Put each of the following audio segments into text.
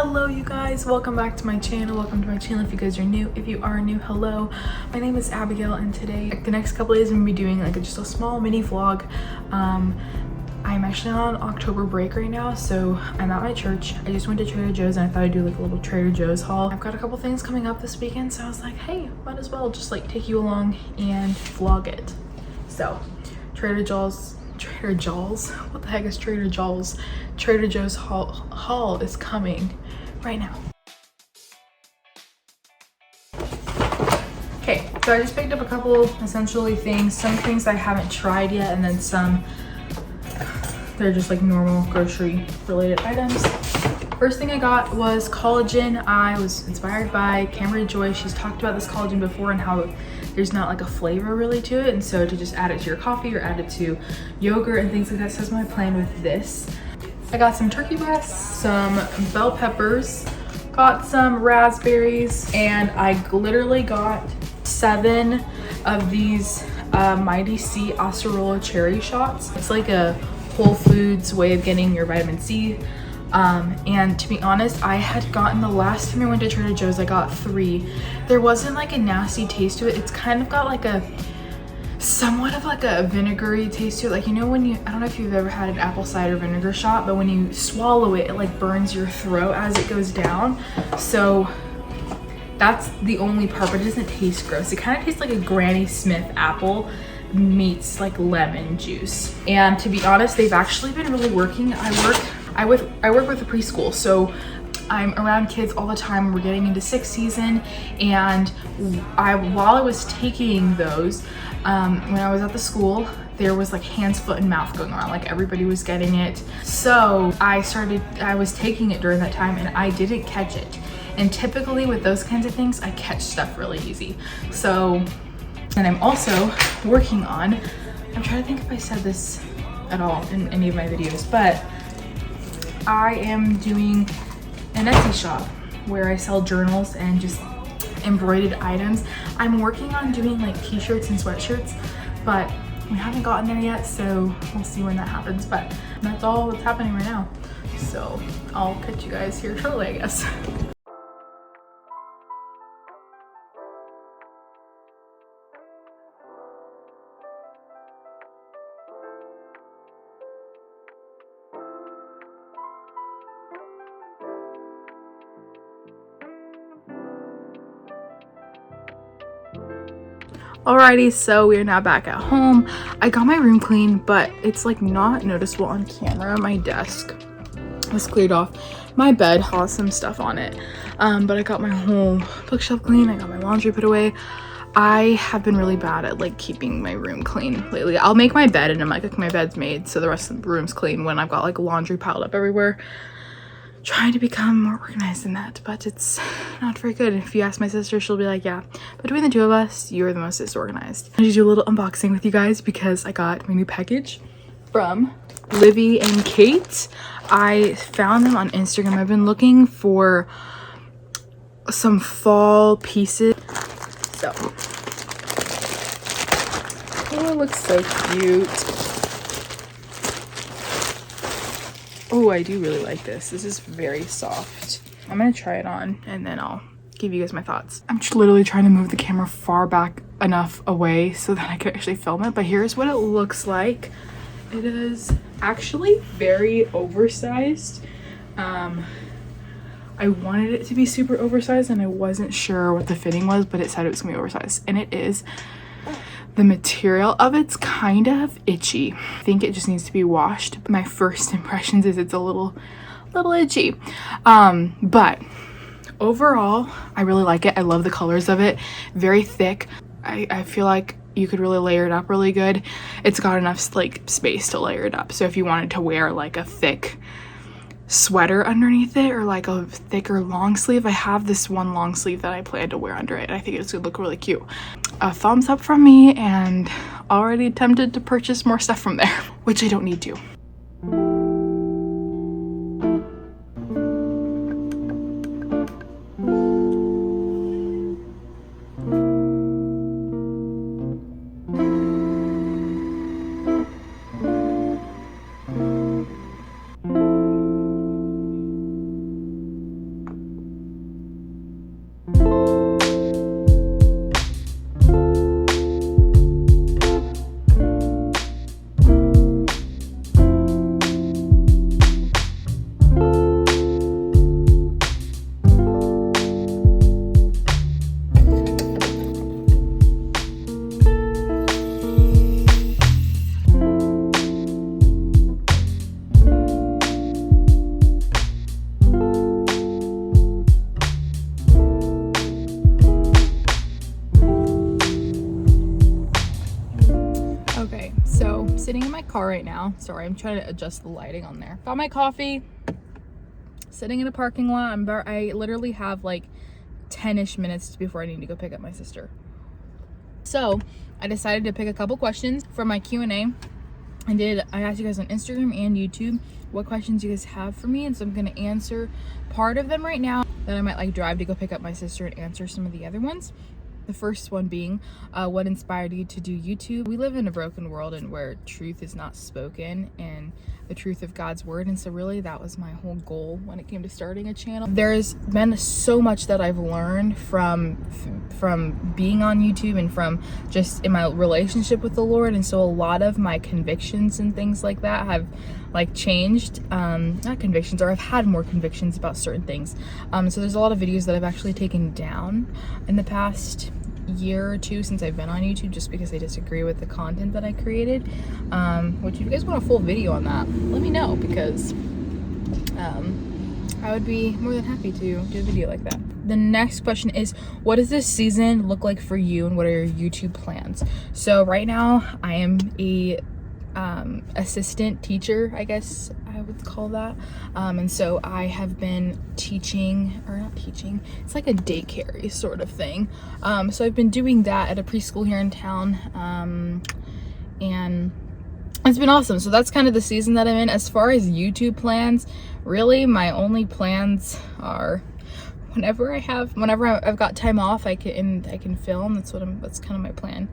Hello you guys, welcome back to my channel. Welcome to my channel if you guys are new. If you are new, hello. My name is Abigail and today, the next couple days I'm gonna be doing just a small mini vlog. I'm actually on October break right now, so I'm at my church. I just went to Trader Joe's and I thought I'd do a little Trader Joe's haul. I've got a couple things coming up this weekend, so I was like, hey, might as well just take you along and vlog it. So Trader Joe's, what the heck is Trader Joe's? Trader Joe's haul is coming right now. Okay, so I just picked up a couple essentially things, some things I haven't tried yet, and then some they're just normal grocery related items. First thing I got was collagen. I was inspired by Cameron Joy. She's talked about this collagen before and how there's not a flavor really to it, and so to just add it to your coffee or add it to yogurt and things like that. So that's my plan with this. I got some turkey breasts, some bell peppers, got some raspberries, and I literally got 7 of these Mighty C acerola cherry shots. It's like a Whole Foods way of getting your vitamin C. And to be honest, I had gotten the last time I went to Trader Joe's, I got 3. There wasn't a nasty taste to it. It's kind of got a somewhat of a vinegary taste to it. You know when you, I don't know if you've ever had an apple cider vinegar shot, but when you swallow it, it burns your throat as it goes down. So that's the only part, but it doesn't taste gross. It kind of tastes like a Granny Smith apple meets lemon juice. And to be honest, they've actually been really working. I work with a preschool, so I'm around kids all the time. We're getting into 6th season, and while I was taking those, when I was at the school, there was hands, foot, and mouth going around. Everybody was getting it. So I was taking it during that time, and I didn't catch it. And typically with those kinds of things, I catch stuff really easy. So, and I'm also working on, I'm trying to think if I said this at all in any of my videos, but I am doing an Etsy shop where I sell journals and just embroidered items. I'm working on doing t-shirts and sweatshirts, but we haven't gotten there yet, so we'll see when that happens. But that's all that's happening right now. So I'll catch you guys here shortly, I guess. Alrighty, so we are now back at home. I got my room clean, but it's not noticeable on camera. My desk was cleared off. My bed has some stuff on it, but I got my whole bookshelf clean. I got my laundry put away. I have been really bad at keeping my room clean lately. I'll make my bed and I'm okay, my bed's made, so the rest of the room's clean when I've got laundry piled up everywhere. Trying to become more organized than that, but it's not very good. If you ask my sister, she'll be like, yeah, between the two of us, you're the most disorganized. I'm gonna do a little unboxing with you guys because I got my new package from Livy and Kate. I found them on Instagram. I've been looking for some fall pieces. So, oh, it looks so cute. Oh, I do really like this. This is very soft. I'm gonna try it on and then I'll give you guys my thoughts. I'm just literally trying to move the camera far back enough away so that I can actually film it, but here's what it looks like. It is actually very oversized. I wanted it to be super oversized and I wasn't sure what the fitting was, but it said it was gonna be oversized, and it is. The material of it's kind of itchy. I think it just needs to be washed. My first impressions is it's a little itchy. But overall, I really like it. I love the colors of it. Very thick. I feel like you could really layer it up really good. It's got enough space to layer it up. So if you wanted to wear a thick sweater underneath it or a thicker long sleeve, I have this one long sleeve that I plan to wear under it, and I think it's gonna look really cute. A thumbs up from me, and already tempted to purchase more stuff from there, which I don't need to. car right now. Sorry, I'm trying to adjust the lighting on there. Got my coffee, sitting in a parking lot. I literally have like 10-ish minutes before I need to go pick up my sister. So I decided to pick a couple questions for my Q&A. I asked you guys on Instagram and YouTube what questions you guys have for me, and so I'm gonna answer part of them right now. Then I might like drive to go pick up my sister and answer some of the other ones. The first one being, what inspired you to do YouTube? We live in a broken world and where truth is not spoken, and the truth of God's word. And so really that was my whole goal when it came to starting a channel. There's been so much that I've learned from being on YouTube and from just in my relationship with the Lord. And so a lot of my convictions and things like that have like changed, not convictions, or I've had more convictions about certain things. So there's a lot of videos that I've actually taken down in the past year or two since I've been on YouTube, just because I disagree with the content that I created. Which if you guys want a full video on that, let me know, because I would be more than happy to do a video like that. The next question is, what does this season look like for you, and what are your YouTube plans? So right now I am a assistant teacher, I guess I would call that. And so I have been teaching, or not teaching, it's like a daycare sort of thing. So I've been doing that at a preschool here in town. And it's been awesome. So that's kind of the season that I'm in. As far as YouTube plans, really my only plans are whenever I've got time off, I can film. That's kind of my plan.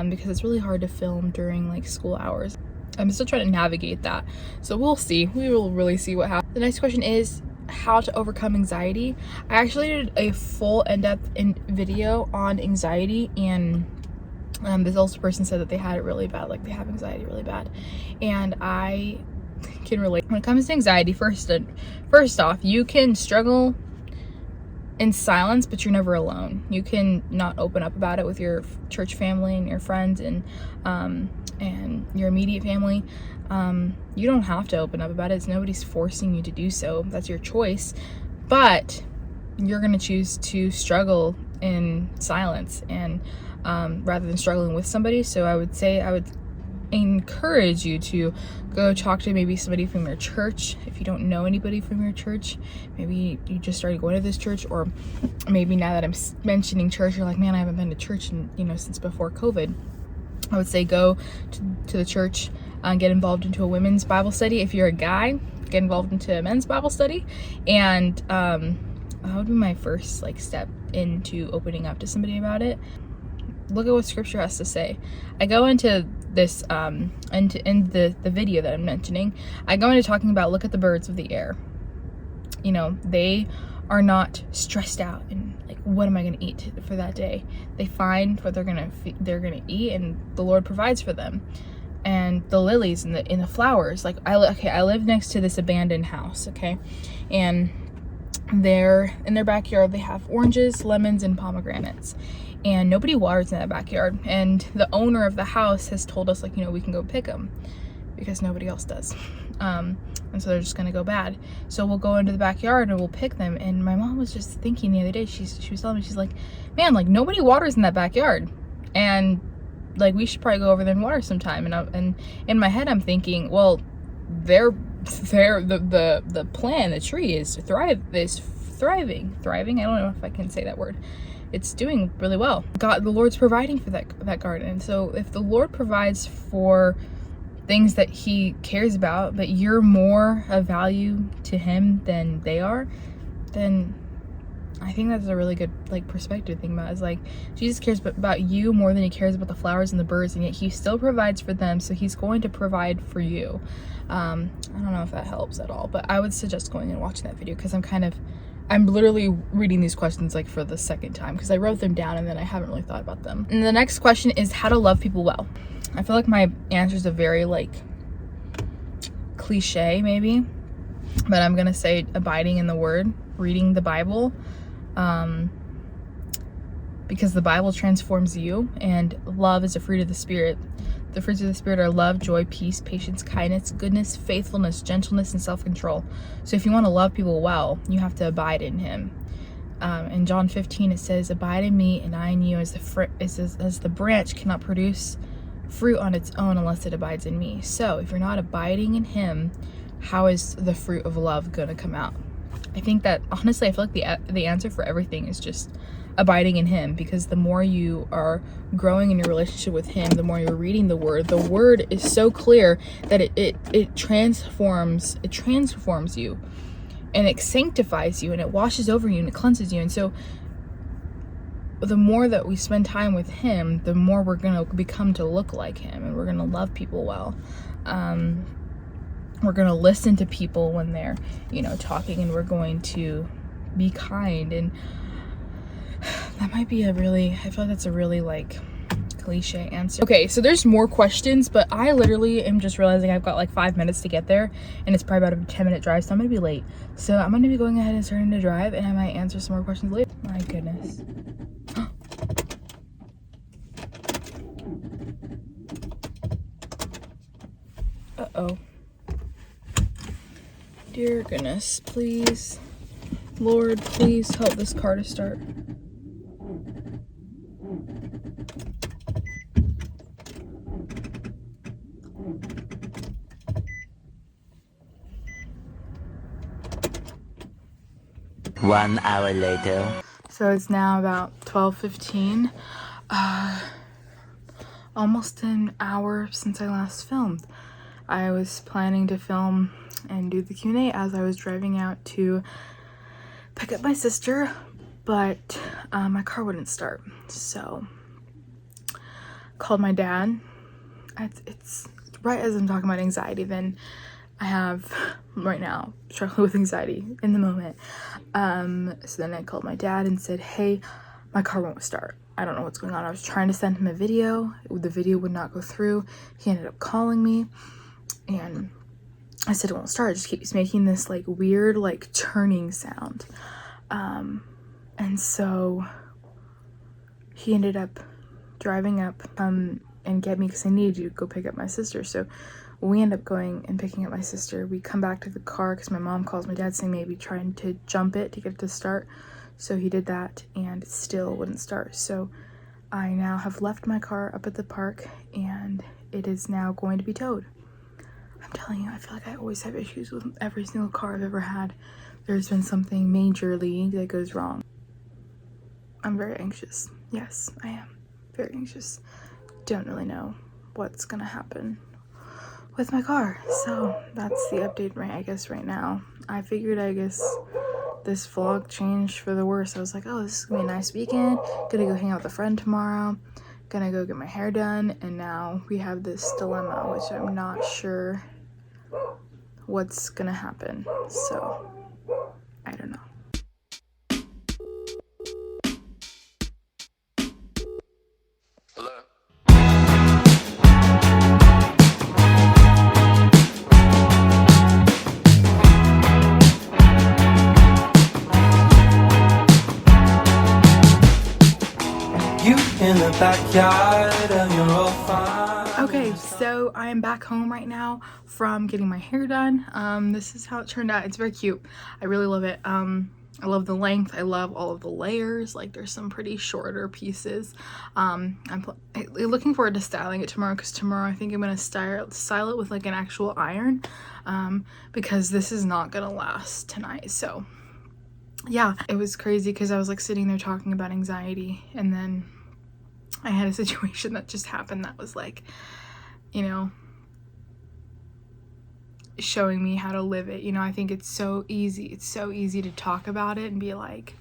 Because it's really hard to film during like school hours. I'm still trying to navigate that. So we'll see. We will really see what happens. The next question is how to overcome anxiety. I actually did a full in-depth video on anxiety, and this also person said that they had it really bad, like they have anxiety really bad. And I can relate. When it comes to anxiety, first off, you can struggle in silence, but you're never alone. You can not open up about it with your church family and your friends and your immediate family. You don't have to open up about it. Nobody's forcing you to do so. That's your choice. But you're going to choose to struggle in silence and rather than struggling with somebody. So I would encourage you to go talk to maybe somebody from your church. If you don't know anybody from your church, maybe you just started going to this church, or maybe now that I'm mentioning church, you're like, man, I haven't been to church since before COVID. I would say go to the church and get involved into a women's Bible study. If you're a guy, get involved into a men's Bible study. And that would be my first step into opening up to somebody about it. Look at what scripture has to say. I go into this in the video that I'm mentioning, I go into talking about, look at the birds of the air. They are not stressed out and like, what am I going to eat for that day? They find what they're going to eat, and the Lord provides for them. And the lilies and the flowers, I live next to this abandoned house, okay? And in their backyard, they have oranges, lemons, and pomegranates. And nobody waters in that backyard. And the owner of the house has told us, we can go pick them because nobody else does. And so they're just gonna go bad. So we'll go into the backyard and we'll pick them. And my mom was just thinking the other day, she was telling me, she's like, man, nobody waters in that backyard. And we should probably go over there and water sometime. And in my head, I'm thinking, well, the plant, the tree is thriving. I don't know if I can say that word. It's doing really well. God, the Lord's providing for that garden. And so if the Lord provides for things that he cares about, but you're more of value to him than they are, then I think that's a really good perspective to think about. Is Jesus cares about you more than he cares about the flowers and the birds, and yet he still provides for them, so he's going to provide for you. I don't know if that helps at all, but I would suggest going and watching that video, because I'm literally reading these questions for the second time, because I wrote them down and then I haven't really thought about them. And the next question is how to love people well. I feel like my answers are very cliche maybe, but I'm gonna say abiding in the word, reading the Bible, because the Bible transforms you, and love is a fruit of the Spirit. The fruits of the Spirit are love, joy, peace, patience, kindness, goodness, faithfulness, gentleness, and self-control. So if you want to love people well, you have to abide in him. In John 15, it says, abide in me and I in you, as the branch cannot produce fruit on its own unless it abides in me. So if you're not abiding in him, how is the fruit of love gonna come out? I think that, honestly, I feel like the answer for everything is just abiding in him, because the more you are growing in your relationship with him, the more you're reading the word is so clear that it transforms you, and it sanctifies you, and it washes over you, and it cleanses you. And so the more that we spend time with him, the more we're gonna become to look like him, and we're gonna love people well. We're gonna listen to people when they're, you know, talking, and we're going to be kind. And that might be I feel like that's a really like cliche answer. Okay, so there's more questions, but I literally am just realizing I've got like 5 minutes to get there, and it's probably about a 10-minute drive, so I'm gonna be late. So I'm gonna be going ahead and starting to drive, and I might answer some more questions later. My goodness. Uh-oh. Dear goodness, please, Lord, please help this car to start. One hour later. So it's now about 12:15. Almost an hour since I last filmed. I was planning to film and do the Q&A as I was driving out to pick up my sister, but my car wouldn't start. So called my dad. It's right as I'm talking about anxiety, then I have right now struggling with anxiety in the moment. So then I called my dad and said, hey, my car won't start. I don't know what's going on. I was trying to send him a video. The video would not go through. He ended up calling me, and I said it won't start. It just keeps making this like weird like turning sound. And so he ended up driving up and get me, because I needed to go pick up my sister. So we end up going and picking up my sister. We come back to the car because my mom calls my dad saying maybe trying to jump it to get it to start. So he did that, and it still wouldn't start. So I now have left my car up at the park, and it is now going to be towed. I'm telling you, I feel like I always have issues with every single car I've ever had. There's been something majorly that goes wrong. I'm very anxious. Yes, I am very anxious. Don't really know what's gonna happen with my car. So that's the update right now. I figured, this vlog changed for the worse. I was like, oh, this is gonna be a nice weekend. Gonna go hang out with a friend tomorrow. Gonna go get my hair done. And now we have this dilemma, which I'm not sure what's gonna happen. So I don't know. In the backyard and you're all fine. Okay, so I am back home right now from getting my hair done. This is how it turned out. It's very cute. I really love it. I love the length. I love all of the layers. Like, there's some pretty shorter pieces. I'm looking forward to styling it tomorrow, because tomorrow I think I'm gonna style it with like an actual iron, because this is not gonna last tonight. So yeah, it was crazy because I was like sitting there talking about anxiety, and then I had a situation that just happened that was like, you know, showing me how to live it. You know, I think it's so easy to talk about it and be like,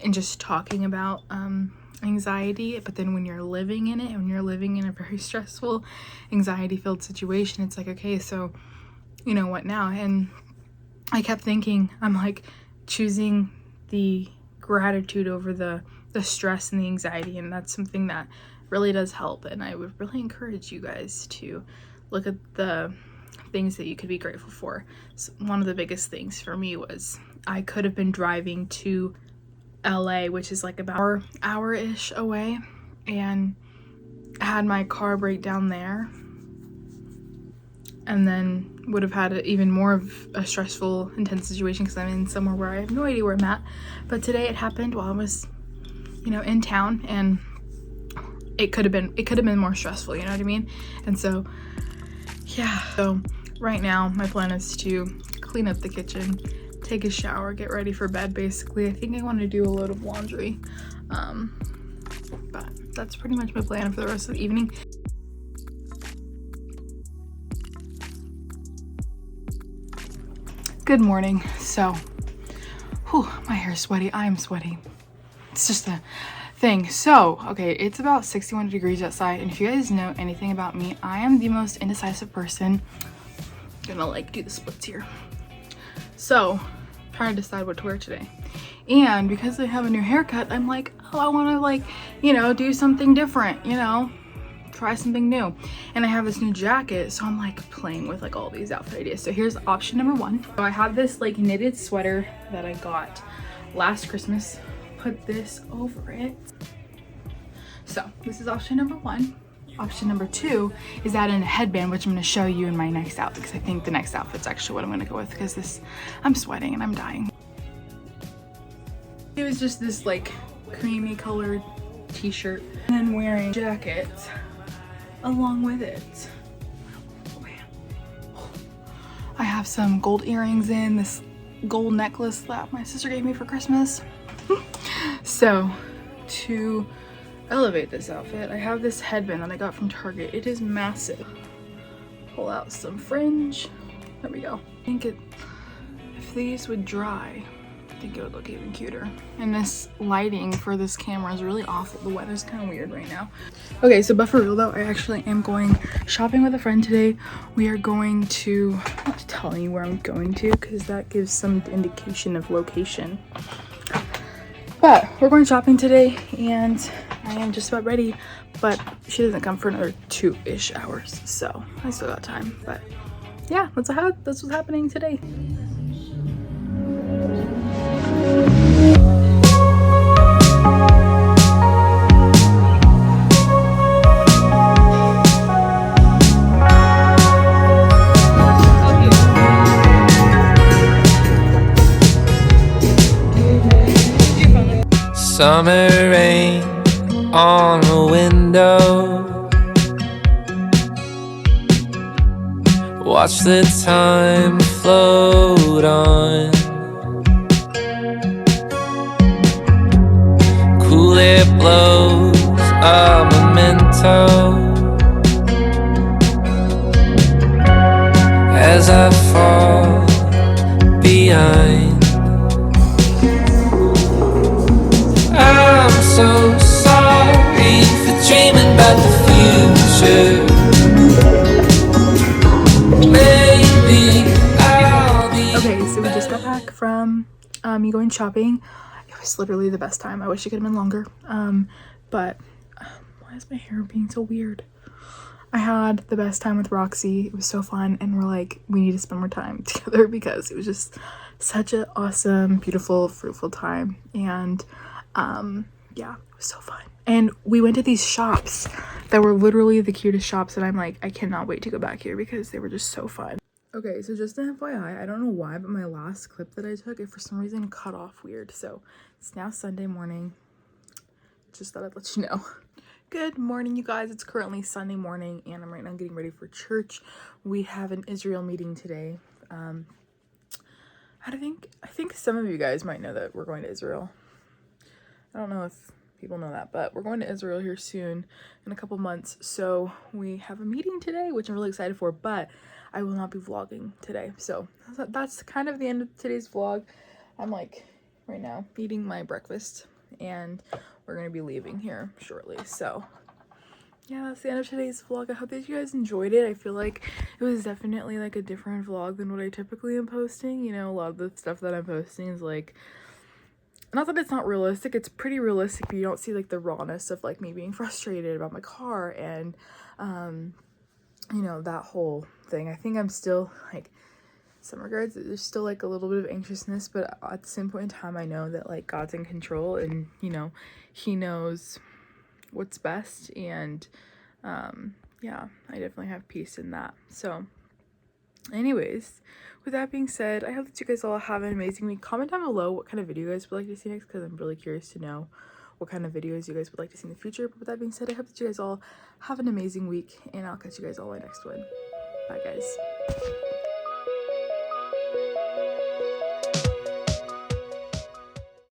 and just talking about anxiety, but then when you're living in it, and when you're living in a very stressful, anxiety filled situation, it's like, okay, so you know what now? And I kept thinking, I'm like choosing the gratitude over the stress and the anxiety, and that's something that really does help. And I would really encourage you guys to look at the things that you could be grateful for. So one of the biggest things for me was I could have been driving to LA, which is like about an hour-ish away, and I had my car break down there, and then would have had even more of a stressful, intense situation because I'm in somewhere where I have no idea where I'm at. But today it happened while I was, you know, in town, and it could have been more stressful, you know what I mean? And so yeah, so right now my plan is to clean up the kitchen, take a shower, get ready for bed. Basically, I think I want to do a load of laundry, but that's pretty much my plan for the rest of the evening. Good morning. So my hair's sweaty, I am sweaty, it's just a thing. So okay, it's about 61 degrees outside, and if you guys know anything about me, I am the most indecisive person. I'm gonna like do the splits here. So trying to decide what to wear today, and because I have a new haircut, I'm like, oh, I want to like, you know, do something different, you know, try something new. And I have this new jacket, so I'm like playing with like all these outfit ideas. So here's option number one. So I have this like knitted sweater that I got last Christmas, put this over it. So this is option number one. Option number two is add in a headband, which I'm going to show you in my next outfit, because I think the next outfit's actually what I'm going to go with, because this, I'm sweating and I'm dying. It was just this like creamy colored t-shirt, and then wearing jackets along with it. Oh man. I have some gold earrings in, this gold necklace that my sister gave me for Christmas. So to elevate this outfit, I have this headband that I got from Target. It is massive. Pull out some fringe. There we go. I think if these would dry, I think it would look even cuter. And this lighting for this camera is really awful. The weather's kind of weird right now. Okay, so but for real though, I actually am going shopping with a friend today. We are going to, I'm not telling you where I'm going to, because that gives some indication of location. But we're going shopping today, and I am just about ready, but she doesn't come for another 2-ish hours, so I still got time. But yeah, that's what's happening today. Summer rain on the window. Watch the time float on. Cool air blows a memento as I fall behind. I'm so sorry for dreaming about the future. Maybe I'll be. Okay, so we just got back from me going shopping. It was literally the best time. I wish it could have been longer. But why is my hair being so weird? I had the best time with Roxy. It was so fun, and we're like, we need to spend more time together because it was just such an awesome, beautiful, fruitful time. And yeah, it was so fun. And we went to these shops that were literally the cutest shops, and I'm like, I cannot wait to go back here because they were just so fun. Okay, so just an FYI, I don't know why, but my last clip that I took, it for some reason cut off weird. So it's now Sunday morning. Just thought I'd let you know. Good morning, you guys. It's currently Sunday morning, and I'm right now getting ready for church. We have an Israel meeting today. I think some of you guys might know that we're going to Israel. I don't know if people know that, but we're going to Israel here soon in a couple months. So we have a meeting today, which I'm really excited for, but I will not be vlogging today. So that's kind of the end of today's vlog. I'm like right now eating my breakfast, and we're going to be leaving here shortly. So yeah, that's the end of today's vlog. I hope that you guys enjoyed it. I feel like it was definitely like a different vlog than what I typically am posting. You know, a lot of the stuff that I'm posting is like, not that it's not realistic, it's pretty realistic, but you don't see like the rawness of like me being frustrated about my car and you know, that whole thing. I think I'm still like, in some regards there's still like a little bit of anxiousness, but at the same point in time I know that like God's in control, and you know, he knows what's best, and yeah, I definitely have peace in that. So anyways, with that being said, I hope that you guys all have an amazing week. Comment down below what kind of video you guys would like to see next, because I'm really curious to know what kind of videos you guys would like to see in the future. But with that being said, I hope that you guys all have an amazing week, and I'll catch you guys all in my next one. Bye guys.